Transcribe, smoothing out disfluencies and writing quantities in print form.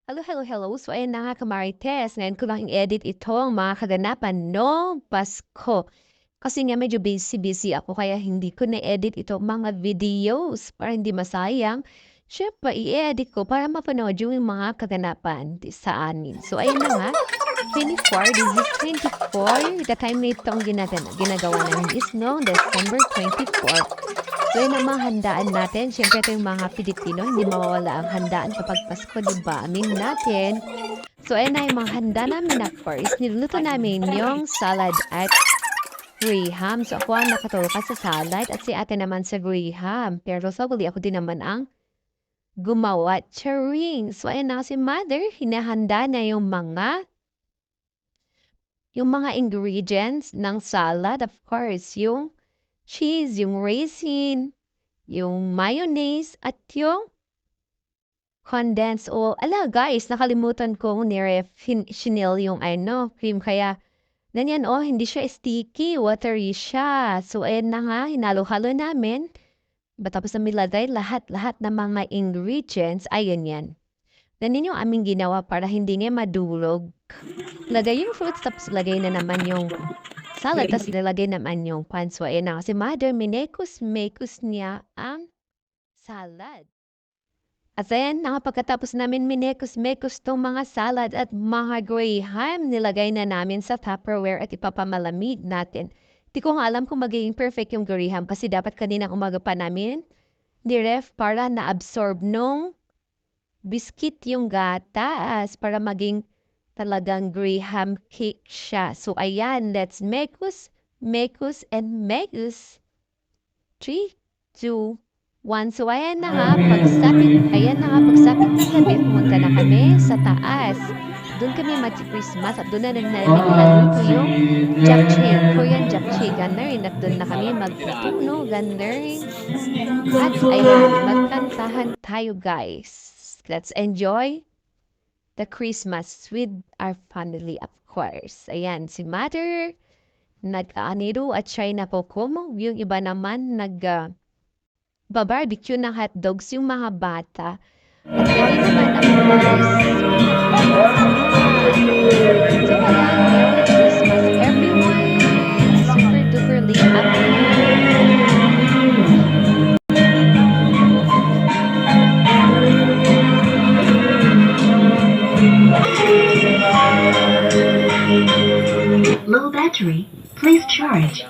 Hello, hello, hello. So, ayan na nga kamarites. Ngayon ko lang i-edit itong mga kaganapan noong Pasko. Kasi nga medyo busy-busy ako kaya hindi ko na-edit itong mga videos para hindi masayang. Siyempre, i-edit ko para mapanood yung mga kaganapan sa amin. So, ayan na nga. 24, this is 24. The time na itong ginagawa namin is noong December 24. So, yun ang mga handaan natin. Siyempre, ito yung mga Pilipino, hindi mawawala ang handaan kapag Pasko, di ba? Amin natin. So, ayun na yung mga handa namin na first. Niluluto namin yung salad at graham. So, ako ang nakatulong sa salad at si ate naman sa graham. Pero sa huli, ako din naman ang gumawa. Charing! So, ayun na si mother. Hinahanda na yung mga ingredients ng salad. Of course, yung cheese, yung raisin, yung mayonnaise, at yung condensed oil. Ala, guys, nakalimutan kong chinel yung cream. Kaya, ganyan, hindi siya sticky, watery siya. So, ayan na nga, hinalo-halo namin. Tapos na nilagay lahat ng mga ingredients. Ayun yan. Ganyan yung aming ginawa para hindi niya madulog. Lagay yung fruits, tapos lagay na naman yung salad, tapos nilagay naman yung pan. So, ayan na. Kasi mother, minekos-mekos niya ang salad. At ayan, pagkatapos namin minekos-mekos tong mga salad at mga graham, nilagay na namin sa Tupperware at ipapamalamig natin. Di ko nga alam kung magiging perfect yung graham kasi dapat kaninang umaga pa namin ni-ref para na-absorb nung biscuit yung gatas para maging talagang graham cake siya. So, ayan, let's mekos, mekos, and mekos. 3, 2, 1. So, ayan na nga, pagsapit ng gabi, pumunta na kami sa taas. Doon kami mag-Christmas at doon na nilaluto yung japchae, Korean japchae, ganun. At doon na kami magpupuno, ganun. At ayan, magkantahan tayo, guys. Let's enjoy the Christmas with our family, of course. Ayan, si Mother, nag-aaniro at siya na po kumo. Yung iba naman, barbecue ng hotdogs yung mga bata. At kami naman, of course. So, ayan, Merry Christmas, everyone. Super duper late afternoon. Low battery. Please charge.